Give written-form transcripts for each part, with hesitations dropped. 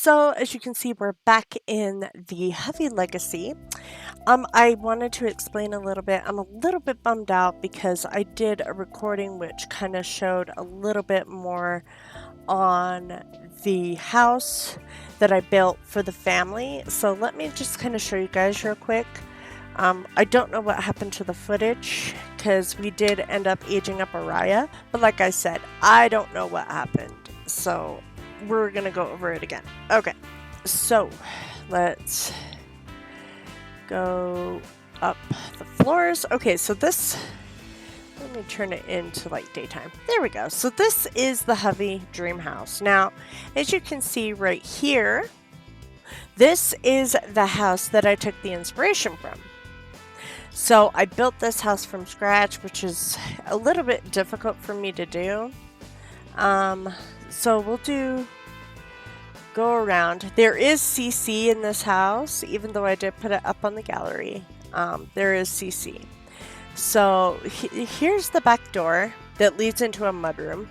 So as you can see, we're back in the Hovey legacy. I wanted to explain a little bit. I'm a little bit bummed out because I did a recording which kind of showed a little bit more on the house that I built for the family. So let me just kind of show you guys real quick. I don't know what happened to the footage because we did end up aging up Ariah, but like I said, I don't know what happened. So we're gonna go over it again. Okay, so let's go up the floors. Okay, so this, let me turn it into like daytime. There we go. So this is the Hovey dream house. Now, as you can see right here, this is the house that I took the inspiration from. So I built this house from scratch, which is a little bit difficult for me to do. So we'll go around. There is CC in this house, even though I did put it up on the gallery. There is CC. So here's the back door that leads into a mudroom.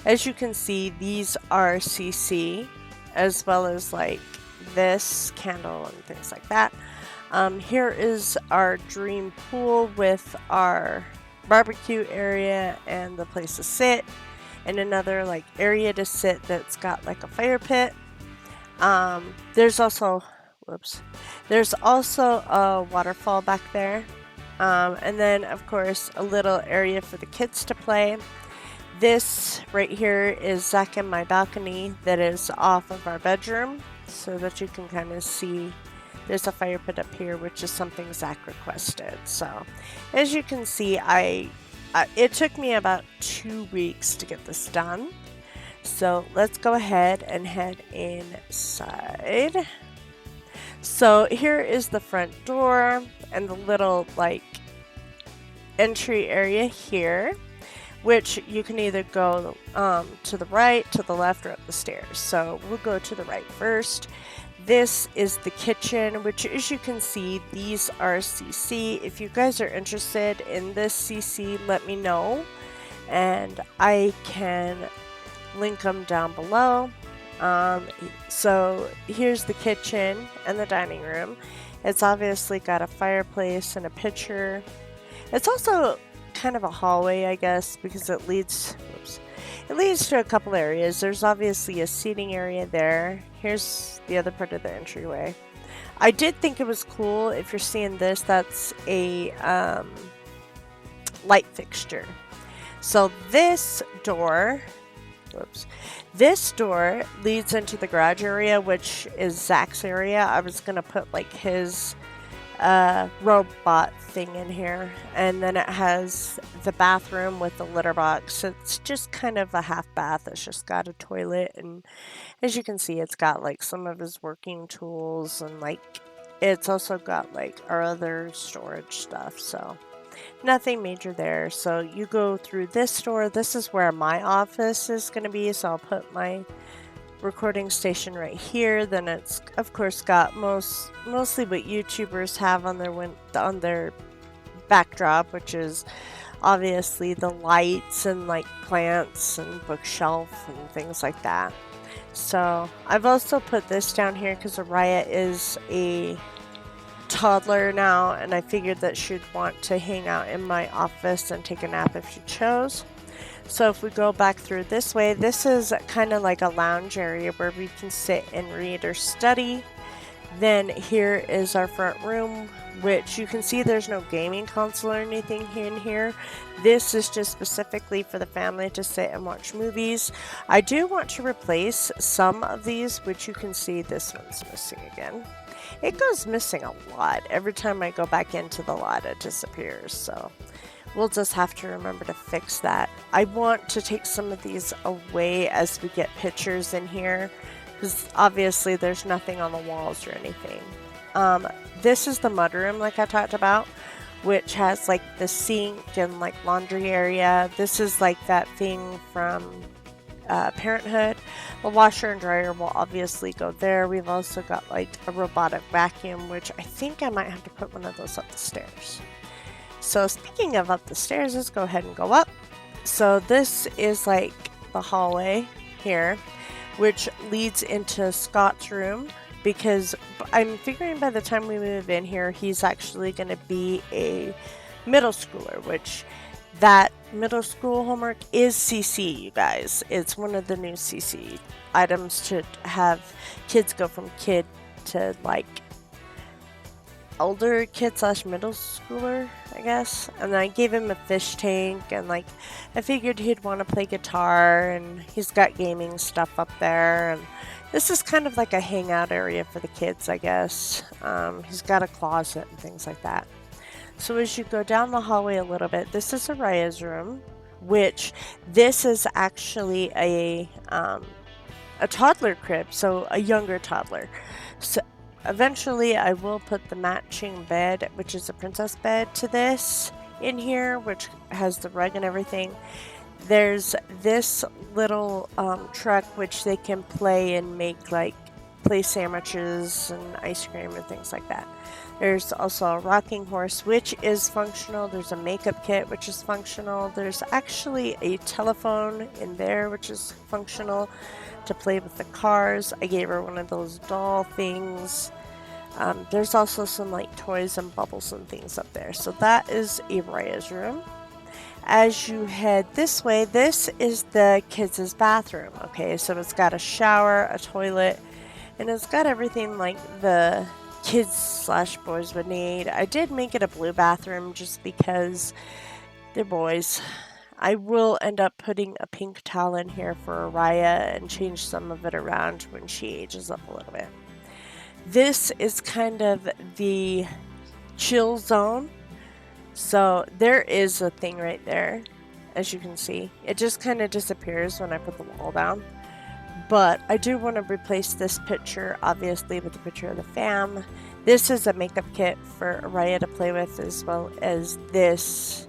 As you can see, these are CC, as well as like this candle and things like that. Here is our dream pool with our barbecue area and the place to sit, and another like area to sit that's got like a fire pit. There's also a waterfall back there. And then of course a little area for the kids to play. This right here is Zach and my balcony that is off of our bedroom, so that you can kind of see. There's a fire pit up here, which is something Zach requested. So as you can see, it took me about 2 weeks to get this done. So let's go ahead and head inside. So here is the front door and the little like entry area here, which you can either go to the right, to the left, or up the stairs. So we'll go to the right first. This is the kitchen, which as you can see, these are CC. If you guys are interested in this CC, let me know, and I can link them down below. So here's the kitchen and the dining room. It's obviously got a fireplace and a pitcher. It's also kind of a hallway, I guess, because it leads to a couple areas. There's obviously a seating area there. Here's the other part of the entryway. I did think it was cool. If you're seeing this, that's a light fixture. So this door leads into the garage area, which is Zach's area. I was gonna put like his robot thing in here, and then it has the bathroom with the litter box. It's just kind of a half bath. It's just got a toilet, and as you can see, it's got like some of his working tools, and like it's also got like our other storage stuff. So nothing major there. So you go through this door. This is where my office is going to be, so I'll put my recording station right here. Then it's of course got mostly what YouTubers have on their backdrop, which is obviously the lights and like plants and bookshelf and things like that. So I've also put this down here because Ariah is a toddler now, and I figured that she'd want to hang out in my office and take a nap if she chose. So if we go back through this way, this is kind of like a lounge area where we can sit and read or study. Then here is our front room, which you can see there's no gaming console or anything in here. This is just specifically for the family to sit and watch movies. I do want to replace some of these, which you can see this one's missing again. It goes missing a lot. Every time I go back into the lot, it disappears. So we'll just have to remember to fix that. I want to take some of these away as we get pictures in here, because obviously there's nothing on the walls or anything. This is the mudroom like I talked about, which has like the sink and like laundry area. This is like that thing from Parenthood. The washer and dryer will obviously go there. We've also got like a robotic vacuum, which I think I might have to put one of those up the stairs. So speaking of up the stairs, let's go ahead and go up. So this is like the hallway here. which leads into Scott's room, because I'm figuring by the time we move in here, he's actually going to be a middle schooler, which that middle school homework is CC, you guys. It's one of the new CC items to have kids go from kid to like older kid slash middle schooler, I guess. And I gave him a fish tank, and like I figured he'd want to play guitar, and he's got gaming stuff up there, and this is kind of like a hangout area for the kids, I guess. He's got a closet and things like that. So as you go down the hallway a little bit, this is Ariah's room, which this is actually a toddler crib, so a younger toddler. So eventually I will put the matching bed, which is a princess bed, to this in here, which has the rug and everything. There's this little truck which they can play and make like play sandwiches and ice cream and things like that. There's also a rocking horse, which is functional. There's a makeup kit, which is functional. There's actually a telephone in there, which is functional to play with the cars. I gave her one of those doll things. There's also some like toys and bubbles and things up there. So that is Ariah's room. As you head this way, this is the kids' bathroom. Okay, so it's got a shower, a toilet, and it's got everything like the kids slash boys would need. I did make it a blue bathroom just because they're boys. I will end up putting a pink towel in here for Ariah and change some of it around when she ages up a little bit. This is kind of the chill zone. So there is a thing right there, as you can see. It just kind of disappears when I put the wall down. But I do want to replace this picture, obviously, with the picture of the fam. This is a makeup kit for Ariah to play with, as well as this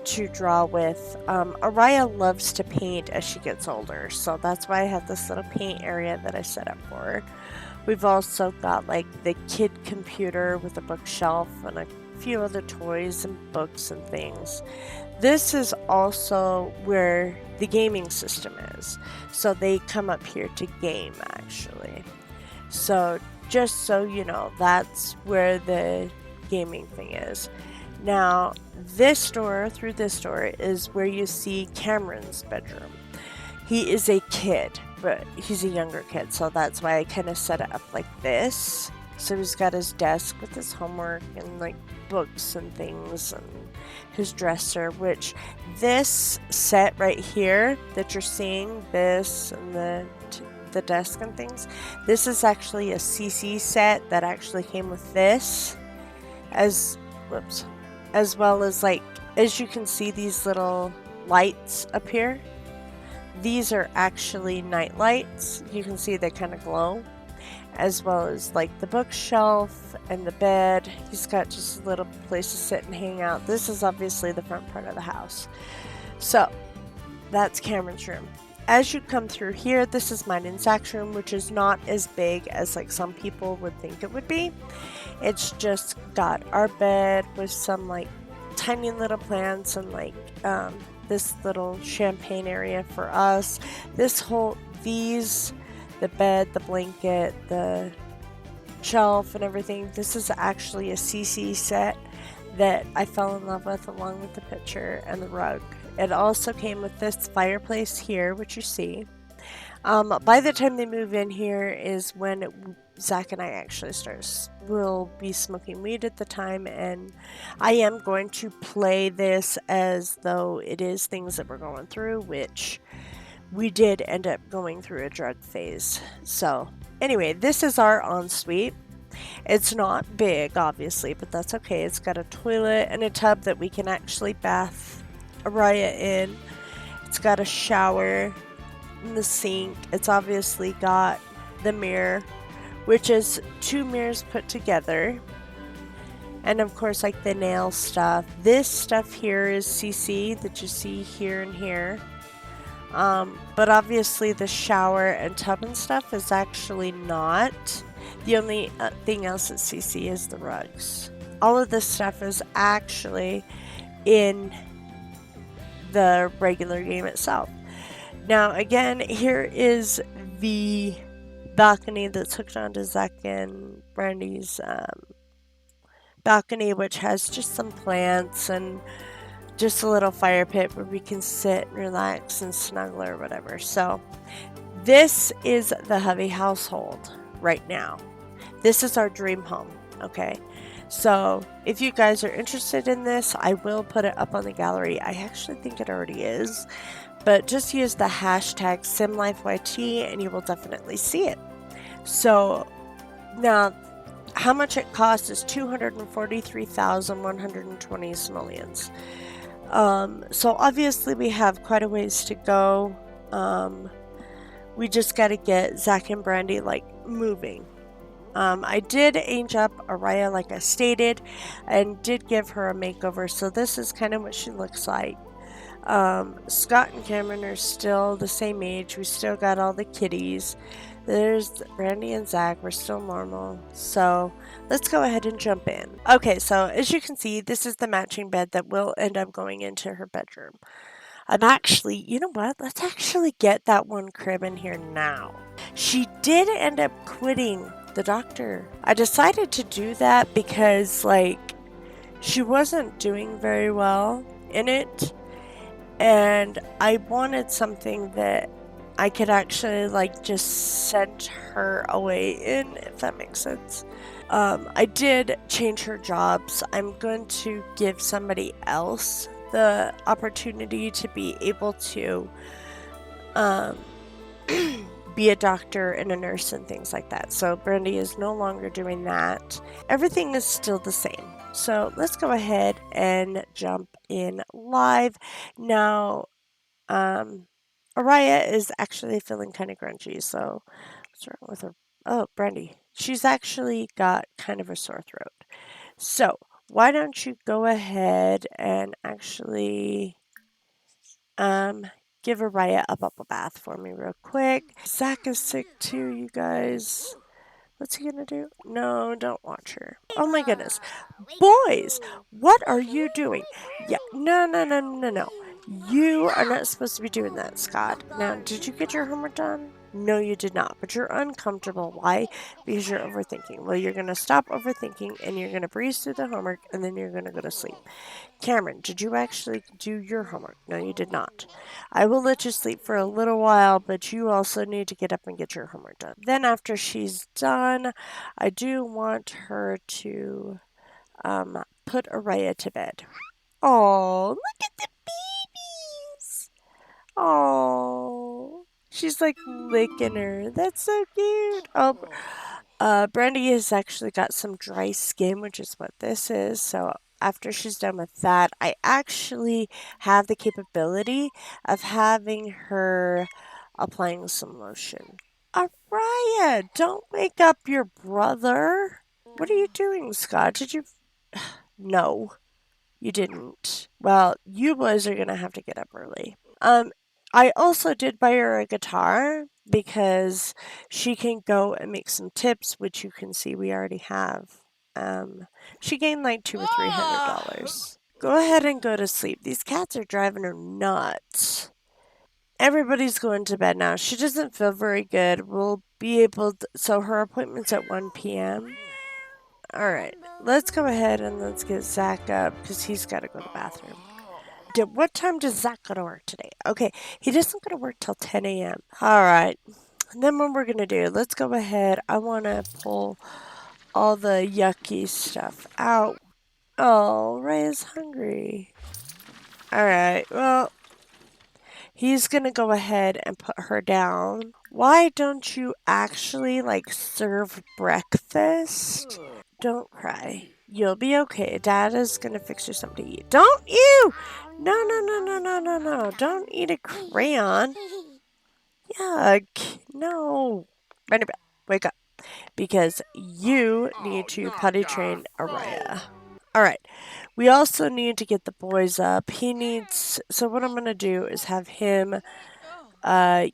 to draw with. Ariah loves to paint as she gets older, so that's why I have this little paint area that I set up for her. We've also got like the kid computer with a bookshelf and a few other toys and books and things. This is also where the gaming system is. So they come up here to game, actually. So just so you know, that's where the gaming thing is. Now, this door, through this door, is where you see Cameron's bedroom. He is a kid, but he's a younger kid, so that's why I kind of set it up like this. So he's got his desk with his homework and like books and things, and his dresser, which this set right here that you're seeing, this and the desk and things, this is actually a CC set that actually came with this, as well as like, as you can see, these little lights up here. These are actually night lights. You can see they kind of glow, as well as like the bookshelf and the bed. He's got just a little place to sit and hang out. This is obviously the front part of the house. So that's Cameron's room. As you come through here, this is mine and Zach's room, which is not as big as like some people would think it would be. It's just got our bed with some like tiny little plants and like this little champagne area for us. The bed, the blanket, the shelf and everything. This is actually a CC set that I fell in love with, along with the picture and the rug. It also came with this fireplace here, which you see. By the time they move in here is when Zach and I actually will be smoking weed at the time, and I am going to play this as though it is things that we're going through, which we did end up going through a drug phase. So anyway, this is our ensuite. It's not big, obviously, but that's okay. It's got a toilet and a tub that we can actually bath Ariah in. It's got a shower and the sink. It's obviously got the mirror, which is 2 mirrors put together. And of course, like the nail stuff. This stuff here is CC that you see here and here. But obviously the shower and tub and stuff is actually not. The only thing else at CC is the rugs. All of this stuff is actually in the regular game itself. Now again, here is the balcony that's hooked onto Zach and Brandy's balcony, which has just some plants and just a little fire pit where we can sit and relax and snuggle or whatever. So this is the Hovey household right now. This is our dream home, okay? So if you guys are interested in this, I will put it up on the gallery. I actually think it already is, but just use the hashtag SimLifeYT and you will definitely see it. So now, how much it costs is 243,120 simoleons. So obviously we have quite a ways to go. We just got to get Zach and Brandi like moving. I did age up Ariah like I stated and did give her a makeover, so this is kind of what she looks like. Scott and Cameron are still the same age. We still got all the kitties. There's Brandi and Zach. We're still normal. So let's go ahead and jump in. Okay, so as you can see, this is the matching bed that will end up going into her bedroom. I'm actually, you know what? Let's actually get that one crib in here now. She did end up quitting the doctor. I decided to do that because, like, she wasn't doing very well in it. And I wanted something that I could actually, like, just send her away in, if that makes sense. I did change her jobs. I'm going to give somebody else the opportunity to be able to be a doctor and a nurse and things like that. So Brandi is no longer doing that. Everything is still the same. So let's go ahead and jump in live. Now, Ariah is actually feeling kind of grungy. So what's wrong with her? Oh, Brandi. She's actually got kind of a sore throat. So why don't you go ahead and actually give Ariah a bubble bath for me real quick. Zach is sick too, you guys. What's he gonna do? No, don't watch her. Oh my goodness. Boys, what are you doing? Yeah, no. You are not supposed to be doing that, Scott. Now, did you get your homework done? No, you did not, but you're uncomfortable. Why? Because you're overthinking. Well, you're going to stop overthinking and you're going to breeze through the homework and then you're going to go to sleep. Cameron, did you actually do your homework? No, you did not. I will let you sleep for a little while, but you also need to get up and get your homework done. Then after she's done, I do want her to put Ariah to bed. Oh, look at the babies. Oh, she's like licking her. That's so cute. Oh, Brandi has actually got some dry skin, which is what this is. So after she's done with that, I actually have the capability of having her applying some lotion. Ariah, don't wake up your brother. What are you doing, Scott? Did you? No, you didn't. Well, you boys are gonna have to get up early. I also did buy her a guitar because she can go and make some tips, which you can see we already have. She gained like $200 or $300. Go ahead and go to sleep. These cats are driving her nuts. Everybody's going to bed now. She doesn't feel very good. We'll be able to, so her appointment's at 1 p.m. All right, let's go ahead and let's get Zach up because he's got to go to the bathroom. What time does Zach go to work today? Okay, he doesn't go to work till 10 a.m. All right, and then what we're going to do, let's go ahead. I want to pull all the yucky stuff out. Oh, Ray is hungry. All right, well, he's going to go ahead and put her down. Why don't you actually, like, serve breakfast? Don't cry. You'll be okay. Dad is going to fix you something to eat. Don't you! No. Don't eat a crayon. Yuck. No. Brandi, wake up. Because you need to potty train Ariah. Alright. We also need to get the boys up. So what I'm going to do is have him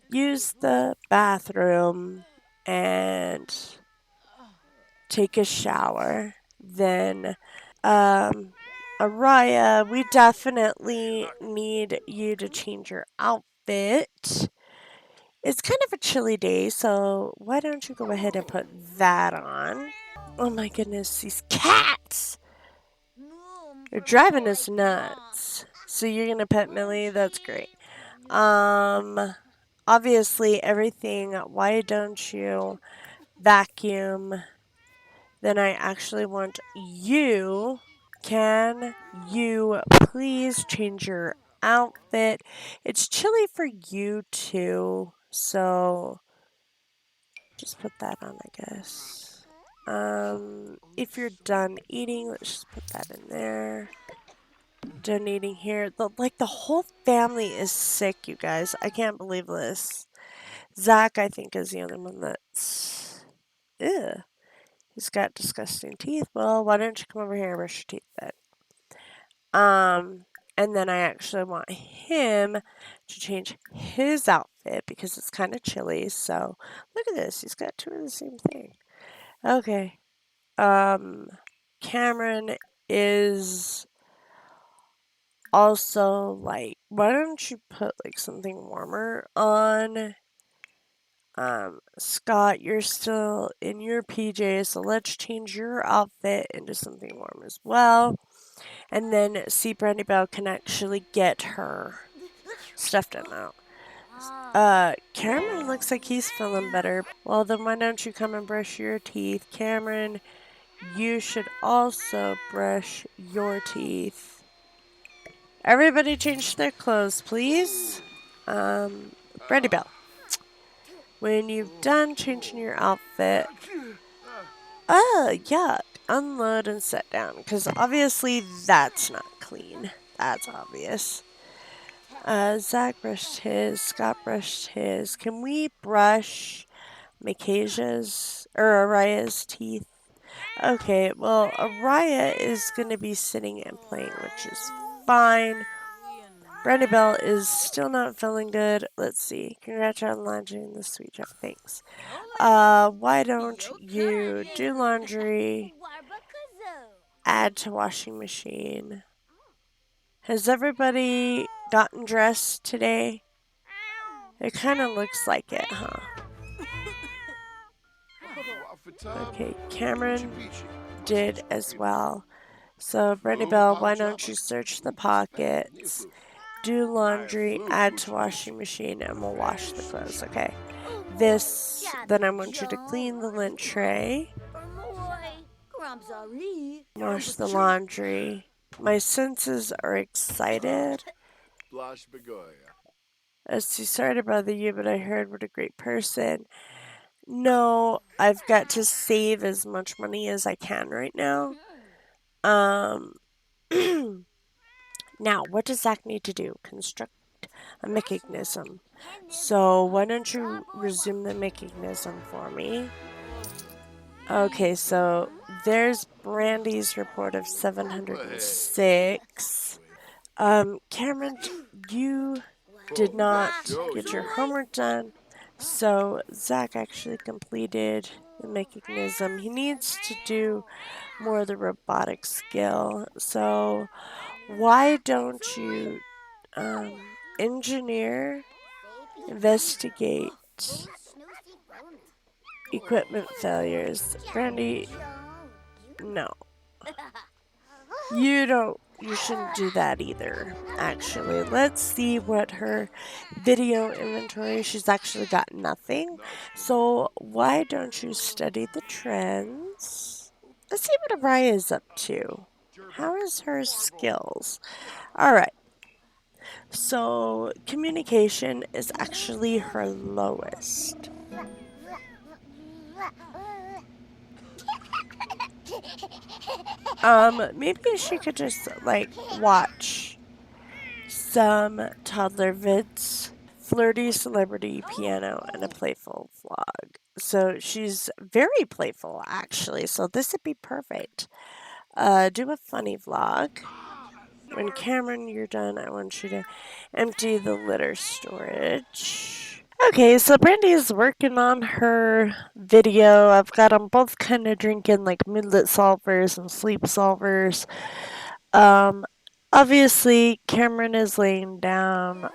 use the bathroom and take a shower. Then Ariah, we definitely need you to change your outfit. It's kind of a chilly day, so why don't you go ahead and put that on? Oh my goodness, these cats! They're driving us nuts. So you're gonna pet Millie? That's great. Obviously everything. Why don't you vacuum? Then I actually want you. Can you please change your outfit? It's chilly for you too, so just put that on, I guess. If you're done eating, let's just put that in there. Done eating here. The whole family is sick, you guys. I can't believe this. Zach, I think, is the only one that's. Ew. He's got disgusting teeth. Well, why don't you come over here and brush your teeth then? And then I actually want him to change his outfit because it's kind of chilly. So look at this. He's got two of the same thing. Okay. Cameron is also like, why don't you put like something warmer on? Scott, you're still in your PJs, so let's change your outfit into something warm as well. And then see Brandi Bell can actually get her stuff done now. Cameron looks like he's feeling better. Well, then why don't you come and brush your teeth? Cameron, you should also brush your teeth. Everybody change their clothes, please. Brandi Bell, when you've done changing your outfit, yuck, unload and set down, because obviously that's not clean. That's obvious. Zach brushed his, Scott brushed his. Can we brush Ariah's teeth? Okay, well, Ariah is going to be sitting and playing, which is fine. Brandi Bell is still not feeling good. Let's see. Congrats on launching the sweet job. Thanks. Why don't you do laundry, add to washing machine? Has everybody gotten dressed today? It kind of looks like it, huh? Okay, Cameron did as well. So, Brandi Bell, why don't you search the pockets, do laundry, add to washing machine, and we'll wash the clothes, okay? Then I want you to clean the lint tray, wash the laundry. My senses are excited. Sorry to bother you, but I heard what a great person. No, I've got to save as much money as I can right now. Now, what does Zach need to do? Construct a mechanism. So, why don't you resume the mechanism for me? Okay, so there's Brandi's report of 706. Cameron, you did not get your homework done. So Zach actually completed the mechanism. He needs to do more of the robotic skill. So why don't you engineer, investigate equipment failures? Brandi, no. You shouldn't do that either, actually. Let's see what her video inventory, she's actually got nothing. So why don't you study the trends? Let's see what Ariah is up to. How is her skills? All right. So communication is actually her lowest. Maybe she could just like watch some toddler vids, flirty celebrity piano, and a playful vlog. So she's very playful actually. So this would be perfect. Do a funny vlog. When Cameron, you're done, I want you to empty the litter storage. Okay, so Brandi is working on her video. I've got them both kind of drinking like Midlet solvers and sleep solvers. Obviously, Cameron is laying down.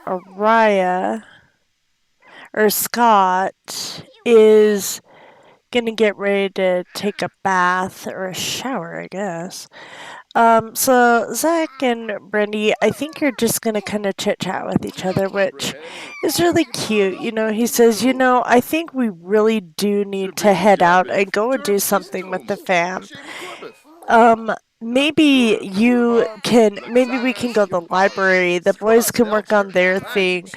or Scott is gonna get ready to take a bath or a shower, I guess. So Zach and Brandi, I think you're just gonna kind of chit chat with each other, which is really cute. He says, I think we really do need to head out and go and do something with the fam. Maybe we can go to the library. The boys can work on their thing,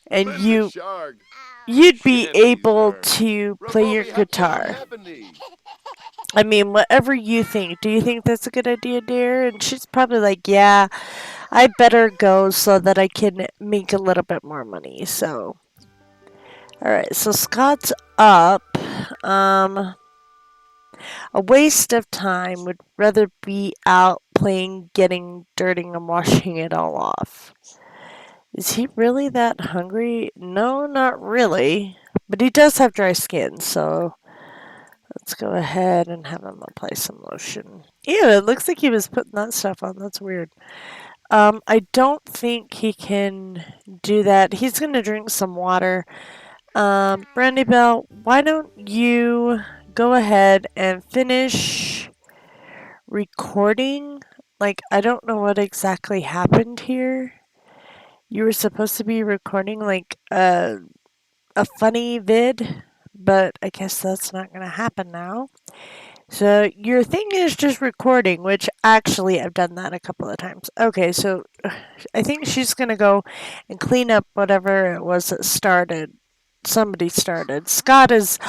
and you'd be able to play your guitar. I mean, whatever you think. Do you think that's a good idea, dear? And she's probably like, yeah, I better go so that I can make a little bit more money. So, all right. So Scott's up. Um, a waste of time. Would rather be out playing, getting dirty, and washing it all off. Is he really that hungry? No, not really. But he does have dry skin, so let's go ahead and have him apply some lotion. Ew, it looks like he was putting that stuff on. That's weird. I don't think he can do that. He's gonna drink some water. Brandy Bell, why don't you go ahead and finish recording? Like, I don't know what exactly happened here. You were supposed to be recording like a funny vid, but I guess that's not gonna happen now. So your thing is just recording, which actually I've done that a couple of times. Okay, so I think she's gonna go and clean up whatever it was that started. Somebody started. Scott is.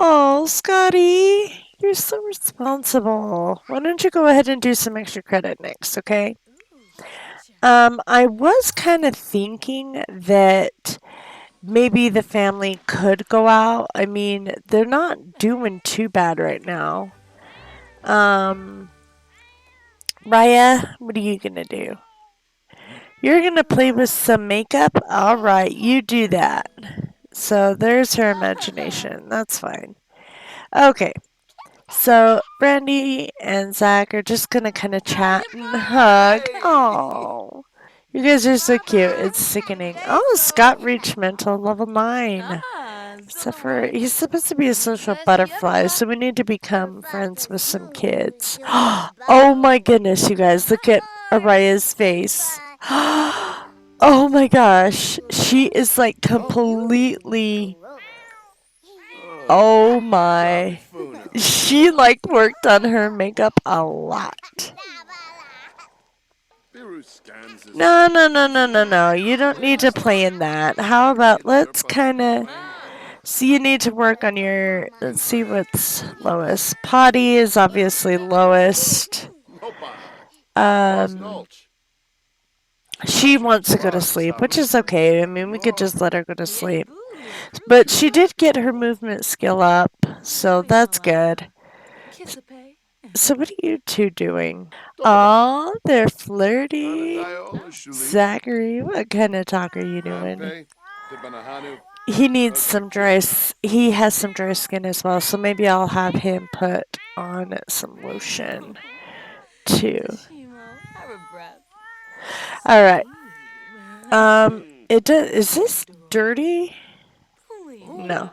Oh, Scotty, you're so responsible. Why don't you go ahead and do some extra credit next, okay? I was kind of thinking that maybe the family could go out. I mean, they're not doing too bad right now. Raya, what are you gonna do? You're gonna play with some makeup? Alright, you do that. So there's her imagination. That's fine. Okay. So Brandy and Zach are just gonna kind of chat and hug. Oh, you guys are so cute. It's sickening. Oh, Scott reached mental level 9. Except for he's supposed to be a social butterfly, so we need to become friends with some kids. Oh my goodness, you guys, look at Ariah's face. Oh my gosh, she is like completely. Oh my. She like worked on her makeup a lot. No, no, no, no, no, no. You don't need to play in that. How about let's kind of. So you need to work on your. Let's see what's lowest. Potty is obviously lowest. She wants to go to sleep, which is okay. I mean, we could just let her go to sleep. But she did get her movement skill up, so that's good. So what are you two doing? Aw, they're flirty. Zachary, what kind of talk are you doing? He has some dry skin as well, so maybe I'll have him put on some lotion too. All right. Is this dirty? No.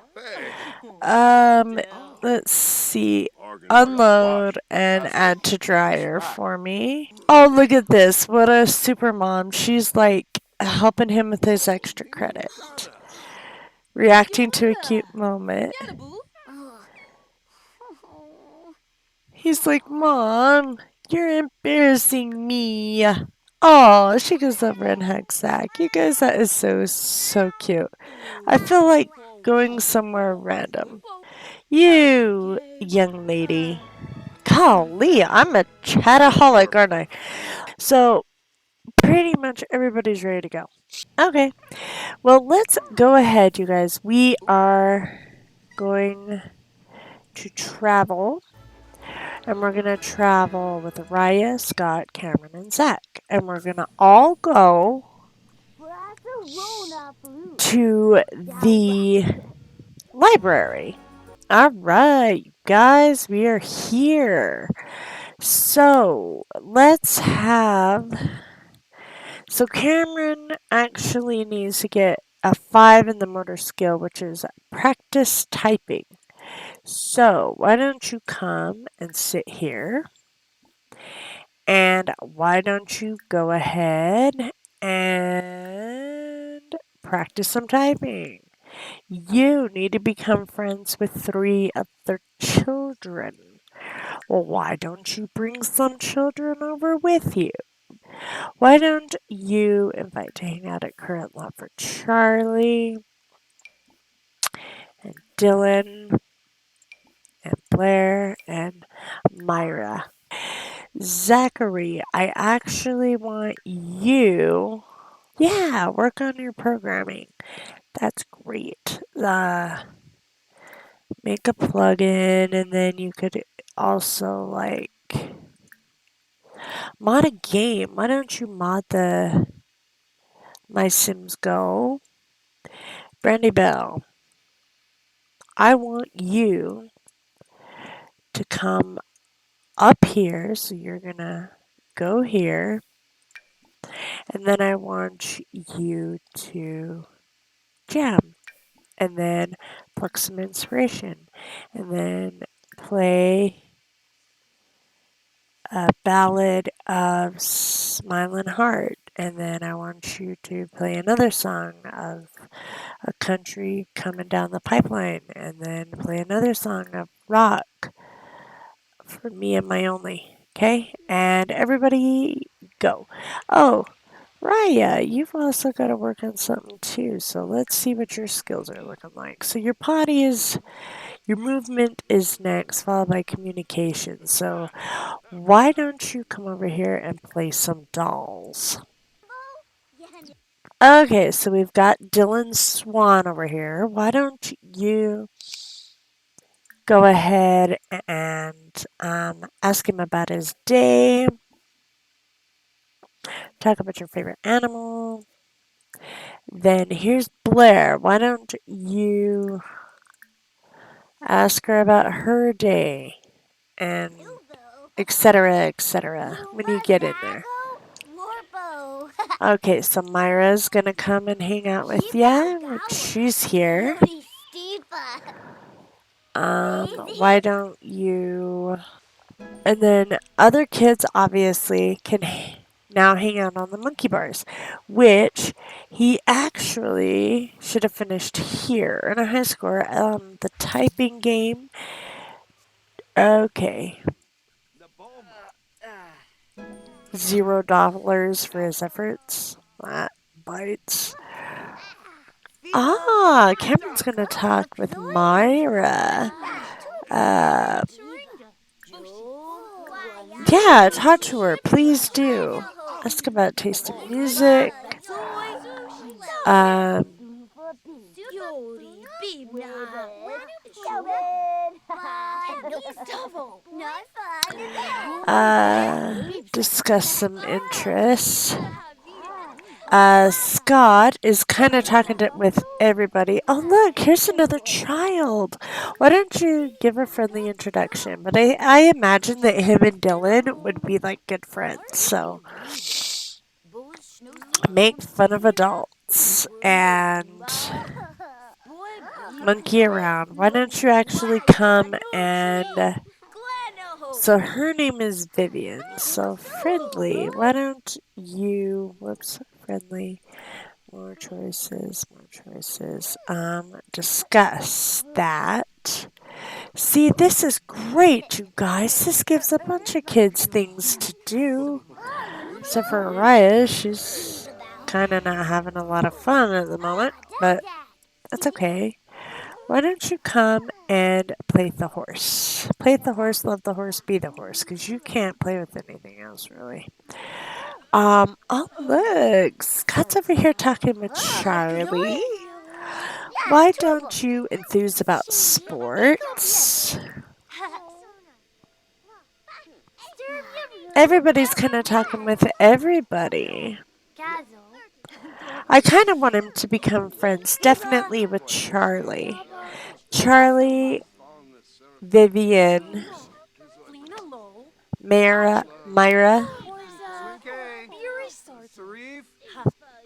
Let's see. Unload and add to dryer for me. Oh, look at this. What a super mom. She's like helping him with his extra credit. Reacting to a cute moment. He's like, Mom, you're embarrassing me. Oh, she goes over and hugs Zach. You guys, that is so cute. I feel like going somewhere random. You, young lady. Golly, I'm a chataholic, aren't I? So, pretty much everybody's ready to go. Okay. Well, let's go ahead, you guys. We are going to travel. And we're going to travel with Ariah, Scott, Cameron, and Zach. And we're going to all go to the library. All right, guys, we are here. So let's have. So Cameron actually needs to get a 5 in the motor skill, which is practice typing. So why don't you come and sit here? And why don't you go ahead and practice some typing? You need to become friends with 3 other children. Well, why don't you bring some children over with you? Why don't you invite to hang out at Current Love for Charlie and Dylan and Blair and Myra? Zachary, I actually want you, yeah, work on your programming. That's great. Make a plugin, and then you could also like mod a game. Why don't you mod the My Sims Go? Brandi Bell, I want you to come up here. So you're gonna go here, and then I want you to jam, and then pluck some inspiration, and then play a ballad of Smiling Heart, and then I want you to play another song of a country coming down the pipeline, and then play another song of rock for me and my only. Okay, and everybody go. Oh, Raya, you've also got to work on something too. So let's see what your skills are looking like. So your movement is next, followed by communication. So why don't you come over here and play some dolls? Okay, so we've got Dylan Swan over here. Why don't you go ahead and ask him about his day? Talk about your favorite animal. Then here's Blair. Why don't you ask her about her day and etc. when you get in there. Okay, so Myra's gonna come and hang out with ya, which she's here. Why don't you? And then other kids obviously can now hang out on the monkey bars, which he actually should have finished here in a high score. The typing game. Okay. $0 for his efforts. That bites. Ah, Cameron's gonna talk with Myra. Uh, yeah, talk to her, please do. Ask about taste in music. Um, discuss some interests. Scott is kind of talking with everybody. Oh, look, here's another child. Why don't you give a friendly introduction? But I imagine that him and Dylan would be like good friends. So make fun of adults and monkey around. Why don't you actually come and. So her name is Vivian. So friendly. Why don't you. Whoops, friendly. More choices, more choices. Discuss that. See, this is great, you guys. This gives a bunch of kids things to do. Except for Ariah, she's kind of not having a lot of fun at the moment, but that's okay. Why don't you come and play the horse? Play the horse, love the horse, be the horse, because you can't play with anything else, really. Oh look, Scott's over here talking with Charlie. Why don't you enthuse about sports? Everybody's kind of talking with everybody. I kind of want him to become friends, definitely with Charlie. Charlie, Vivian, Myra.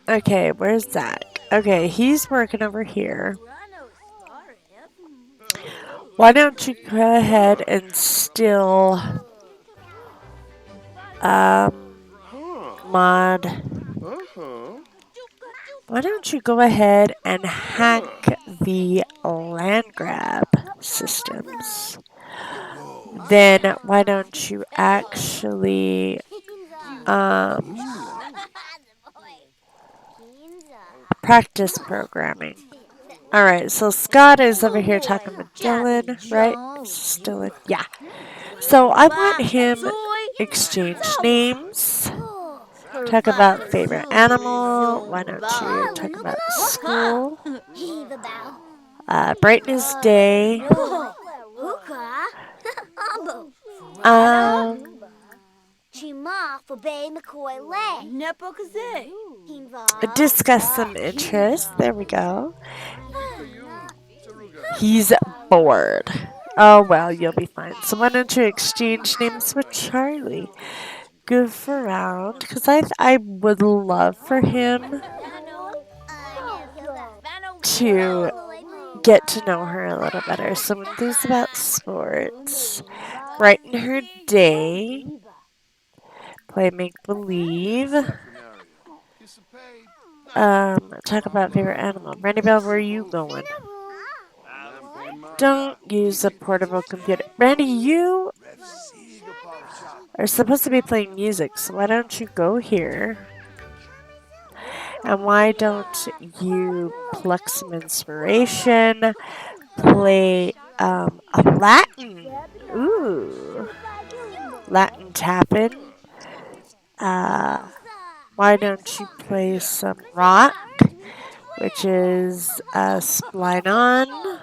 Okay, where's Zach? Okay, he's working over here. Why don't you go ahead and still mod? Why don't you go ahead and hack the land grab systems? Then why don't you actually practice programming? All right, so Scott is over here talking with Dylan, right? Dylan, yeah. So I want him exchange names. Talk about favorite animal. Why don't you talk about school? Brightness day. Um, discuss some interests. There we go. He's bored. Oh, well, you'll be fine. So why don't you exchange names with Charlie? Goof around. Because I would love for him to get to know her a little better. So enthused about sports. Brighten her day. Play make-believe. Talk about favorite animal. Brandi Bell, where are you going? Don't use a portable computer. Brandi, you are supposed to be playing music, so why don't you go here? And why don't you pluck some inspiration? Play a Latin. Ooh. Latin tapping. Why don't you play some rock, which is spline on.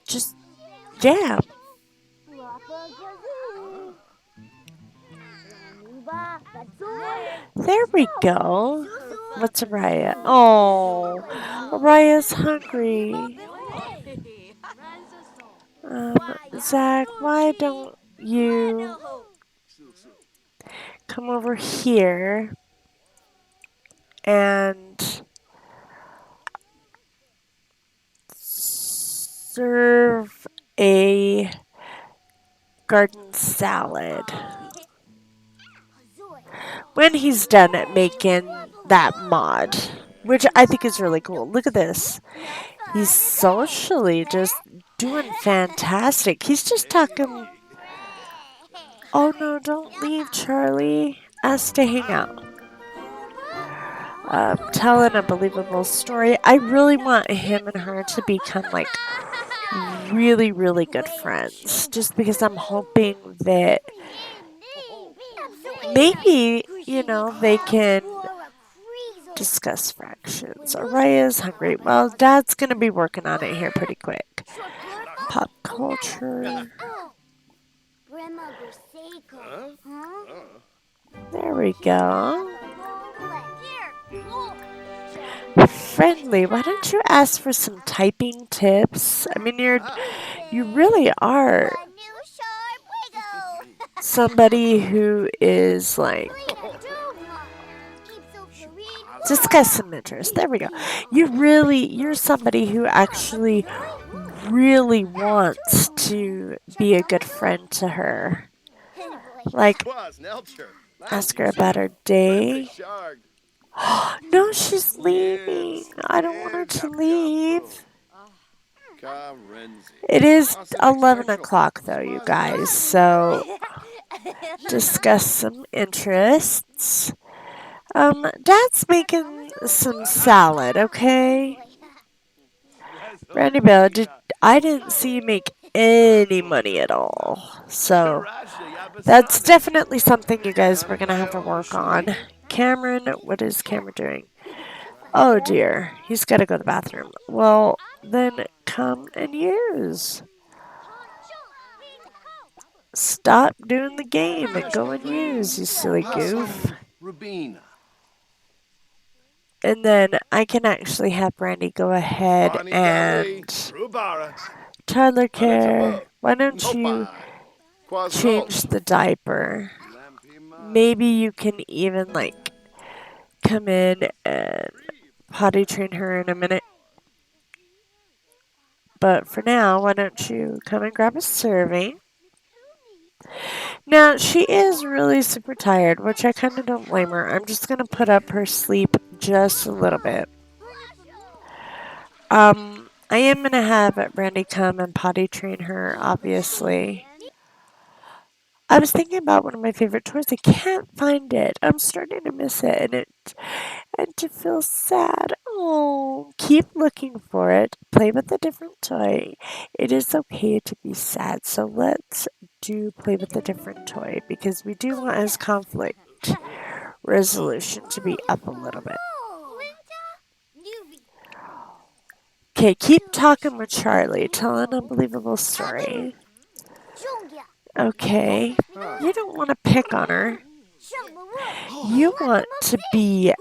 Just jam. There we go. What's Ariah? Oh, Ariah's hungry. Zach, why don't you come over here and serve a garden salad? When he's done at making that mod, which I think is really cool. Look at this. He's socially just doing fantastic. He's just talking. Oh no, don't leave, Charlie. Ask to hang out. Telling a believable story. I really want him and her to become like really, really good friends. Just because I'm hoping that maybe, they can discuss fractions. Ariah's hungry. Well, Dad's going to be working on it here pretty quick. Pop culture. There we go. Friendly. Why don't you ask for some typing tips? I mean, you really are somebody who is like discuss some interest. There we go. You're somebody who actually really wants to be a good friend to her. Like, ask her about her day. No, she's leaving. I don't want her to leave. It is 11 o'clock, though, you guys. So, discuss some interests. Dad's making some salad, okay? Brandi Bell, I didn't see you make any money at all. So, that's definitely something you guys were going to have to work on. Cameron, what is Cameron doing? Oh dear, he's got to go to the bathroom. Well, then come and use. Stop doing the game and go and use, you silly goof. And then I can actually have Brandi go ahead and toddler care. Why don't you change the diaper? Maybe you can even like come in and potty train her in a minute. But for now, why don't you come and grab a serving? Now, she is really super tired, which I kind of don't blame her. I'm just going to put up her sleep just a little bit. I am going to have Brandi come and potty train her, obviously. I was thinking about one of my favorite toys. I can't find it. I'm starting to miss it, and to feel sad. Oh, keep looking for it. Play with a different toy. It is okay to be sad. So let's do play with a different toy because we do want his conflict resolution to be up a little bit. Okay, keep talking with Charlie. Tell an unbelievable story. Okay, you don't want to pick on her. You want to be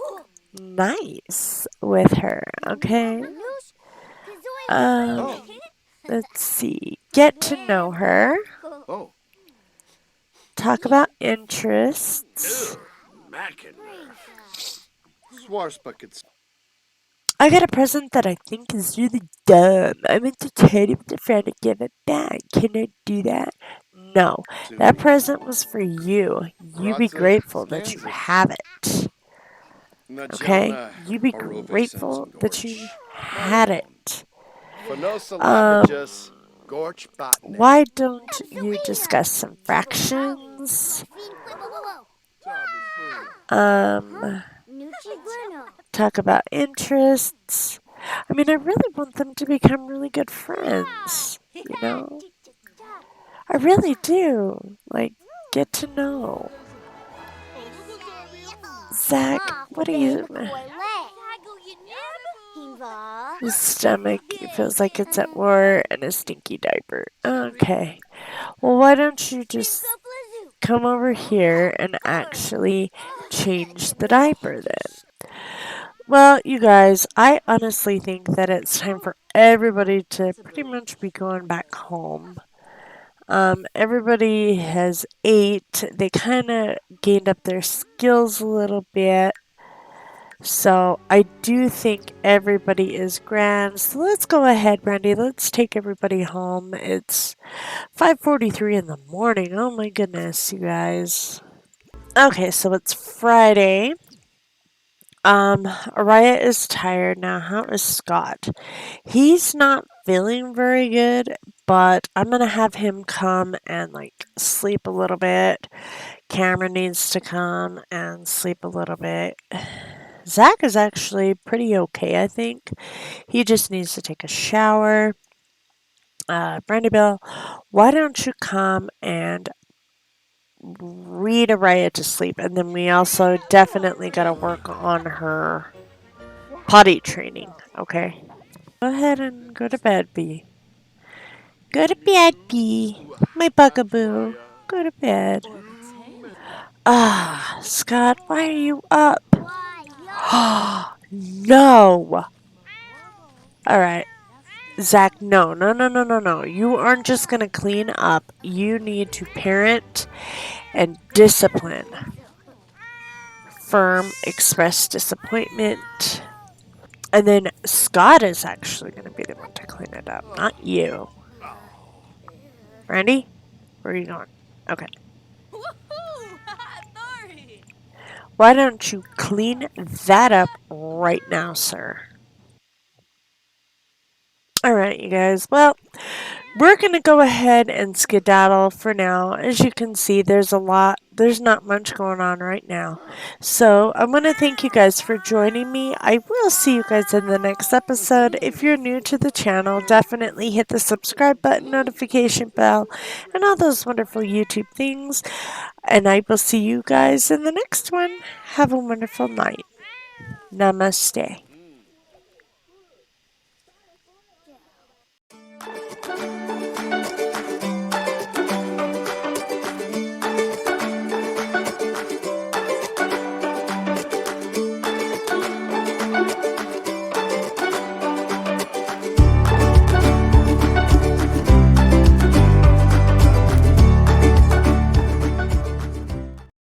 nice with her, okay? Let's see. Get to know her. Talk about interests. I got a present that I think is really dumb. I meant to trade it with a friend and give it back. Can I do that? No. That present was for you. You be grateful that you have it. Okay? You be grateful that you had it. Why don't you discuss some fractions? Talk about interests. I mean, I really want them to become really good friends, you know? I really do. Like, get to know. Zach, what are you... His stomach feels like it's at war and a stinky diaper. Okay. Well, why don't you just come over here and actually change the diaper then? Well, you guys, I honestly think that it's time for everybody to pretty much be going back home. Everybody has ate. They kind of gained up their skills a little bit. So I do think everybody is grand. So let's go ahead, Brandi. Let's take everybody home. It's 5:43 in the morning. Oh my goodness, you guys. Okay, so it's Friday. Ariah is tired now. How is Scott? He's not feeling very good, but I'm gonna have him come and like sleep a little bit. Cameron needs to come and sleep a little bit. Zach is actually pretty okay, I think. He just needs to take a shower. Brandi Bill, why don't you come and read Ariah to sleep? And then we also definitely got to work on her potty training, okay? Go ahead and go to bed, B. Go to bed, B. My bugaboo. Go to bed. Ah, Scott, why are you up? No! Alright. Zach, no. You aren't just going to clean up. You need to parent and discipline. Firm, express disappointment. And then Scott is actually going to be the one to clean it up, not you. Brandi? Where are you going? Okay. Why don't you clean that up right now, sir? Alright, you guys. Well, we're going to go ahead and skedaddle for now. As you can see, there's not much going on right now. So, I want to thank you guys for joining me. I will see you guys in the next episode. If you're new to the channel, definitely hit the subscribe button, notification bell, and all those wonderful YouTube things. And I will see you guys in the next one. Have a wonderful night. Namaste.